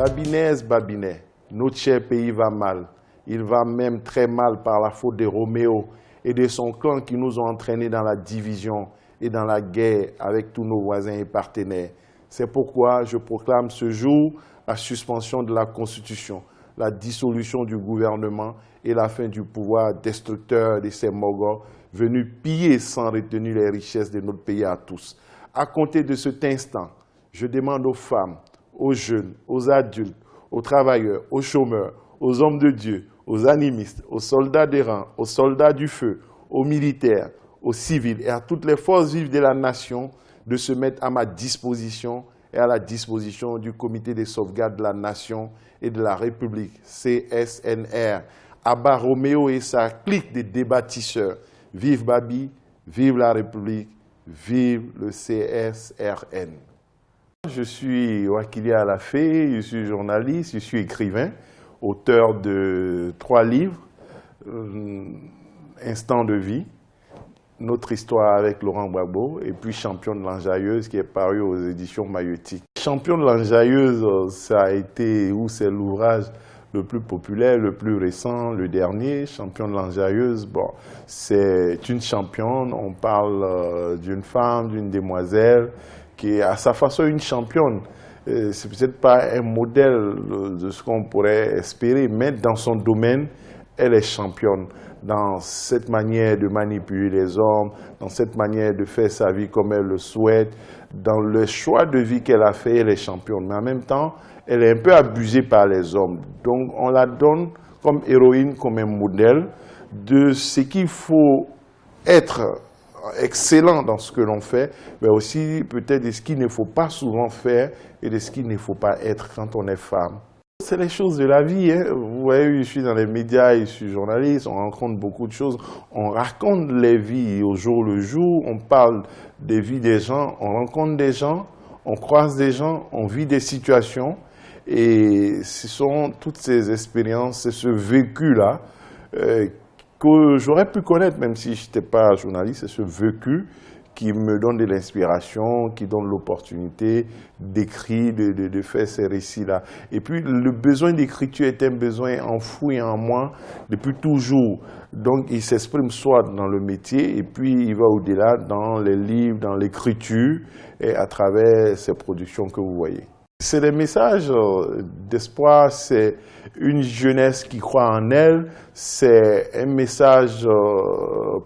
Babinet, notre cher pays va mal. Il va même très mal par la faute de Roméo et de son clan qui nous ont entraînés dans la division et dans la guerre avec tous nos voisins et partenaires. C'est pourquoi je proclame ce jour la suspension de la Constitution, la dissolution du gouvernement et la fin du pouvoir destructeur de ces mogols venus piller sans retenue les richesses de notre pays à tous. À compter de cet instant, je demande aux femmes, aux jeunes, aux adultes, aux travailleurs, aux chômeurs, aux hommes de Dieu, aux animistes, aux soldats des rangs, aux soldats du feu, aux militaires, aux civils et à toutes les forces vives de la nation de se mettre à ma disposition et à la disposition du Comité de sauvegarde de la nation et de la République, CSNR, à bas Roméo et sa clique de débattisseurs. Vive Babi, vive la République, vive le CSRN. Je suis Wakili Alafé, je suis journaliste, je suis écrivain, auteur de 3 livres, Instant de vie, Notre histoire avec Laurent Gbagbo, et puis Champion de l'Enjailleuse qui est paru aux éditions Maïeutique. Champion de l'Enjailleuse, ça a été, ou c'est l'ouvrage le plus populaire, le plus récent, le dernier. Champion de l'Enjailleuse, bon, c'est une championne, on parle d'une femme, d'une demoiselle, qui est à sa façon une championne. C'est peut-être pas un modèle de ce qu'on pourrait espérer, mais dans son domaine, elle est championne. Dans cette manière de manipuler les hommes, dans cette manière de faire sa vie comme elle le souhaite, dans le choix de vie qu'elle a fait, elle est championne. Mais en même temps, elle est un peu abusée par les hommes. Donc on la donne comme héroïne, comme un modèle de ce qu'il faut être excellent dans ce que l'on fait, mais aussi peut-être de ce qu'il ne faut pas souvent faire et de ce qu'il ne faut pas être quand on est femme. C'est les choses de la vie. Hein. Vous voyez, je suis dans les médias, je suis journaliste, on rencontre beaucoup de choses. On raconte les vies au jour le jour, on parle des vies des gens, on rencontre des gens, on croise des gens, on vit des situations. Et ce sont toutes ces expériences, c'est ce vécu-là que j'aurais pu connaître, même si je n'étais pas journaliste, c'est ce vécu qui me donne de l'inspiration, qui donne l'opportunité d'écrire, de faire ces récits-là. Et puis, le besoin d'écriture est un besoin enfoui en moi depuis toujours. Donc, il s'exprime soit dans le métier, et puis il va au-delà dans les livres, dans l'écriture, et à travers ces productions que vous voyez. C'est des messages d'espoir, c'est une jeunesse qui croit en elle, c'est un message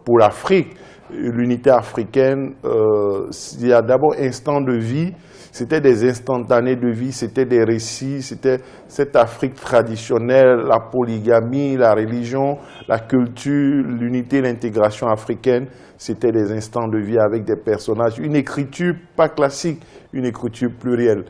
pour l'Afrique, l'unité africaine. Il y a d'abord instant de vie, c'était des instantanés de vie, c'était des récits, c'était cette Afrique traditionnelle, la polygamie, la religion, la culture, l'unité, l'intégration africaine, c'était des instants de vie avec des personnages, une écriture pas classique, une écriture plurielle.